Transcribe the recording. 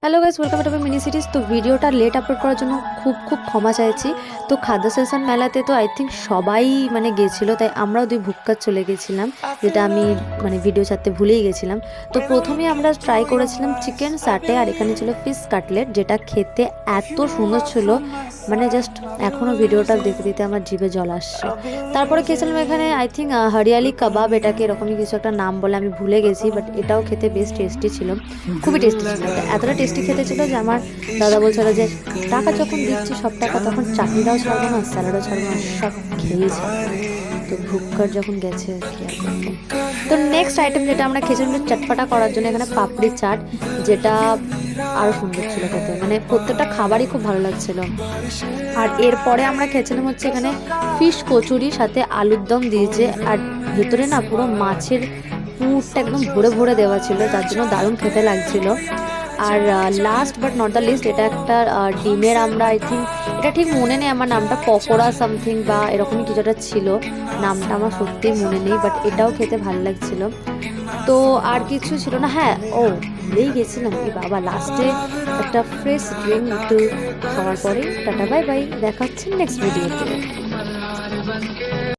Hello guys, welcome to mini series. তো ভিডিওটা late upload করার জন্য খুব ক্ষমা চাইছি। তো খাদ্য সেশন মেলাতে তো আই থিঙ্ক সবাই গেছিলো, তাই আমরাও দুই ভুক্কার চলে গেছিলাম, যেটা আমি ভিডিও ছাড়তে ভুলেই গেছিলাম। তো প্রথমে আমরা ট্রাই করেছিলাম চিকেন সাটে, আর এখানে ছিল ফিশ কাটলেট, যেটা খেতে এত সুন্দর ছিল, জাস্ট এখনও ভিডিওটা দেখতে দিতে আমার জিভে জল আসছে। তারপরে খেয়েছিলাম এখানে আই থিঙ্ক হরিয়ালি কাবাব, এটাকে এরকমই কিছু একটা নাম বলে, আমি ভুলে গেছি, বাট এটাও খেতে বেশ টেস্টি ছিল, খুবই টেস্টি ছিল। এতটা টেস্টি খেতে ছিল যে আমার দাদা বলছিল যে টাকা যখন দিচ্ছি সব টাকা, তখন চাটনিটাও ছাড়বো না, স্যালাডও ছাড়বো না, সব খেয়েই ছাড়বো। তো ভুক্কর যখন গেছে কি আর করবো। তো নেক্সট আইটেম যেটা আমরা খেয়েছিলাম চটপাটা করার জন্য, এখানে পাপড়ি চাট, যেটা আরও সুন্দর ছিল খেতে, প্রত্যেকটা খাবারই খুব ভালো লাগছিল। আর এরপরে আমরা খেয়েছিলাম হচ্ছে এখানে ফিশ কচুরি, সাথে আলুর দম দিয়েছে, আর ভেতরে না পুরো মাছের পুরটা একদম ভরে ভরে দেওয়া ছিল, যার জন্য দারুণ খেতে লাগছিল। আর last but not the least, এটা একটা ডিমের, আমরা আই থিঙ্ক এটা ঠিক মনে নেই আমার নামটা, পকোড়া সামথিং বা এরকমই কিছু একটা ছিল, নামটা আমার সত্যিই মনে নেই, বাট এটাও খেতে ভালো লাগছিল। তো আর কিছু ছিল না, হ্যাঁ ভুলেই গেছিলাম, এই বাবা, লাস্টে একটা ফ্রেশ ড্রিঙ্ক একটু খাওয়ার পরে টাটা বাই বাই, দেখা হচ্ছে নেক্সট ভিডিওতে।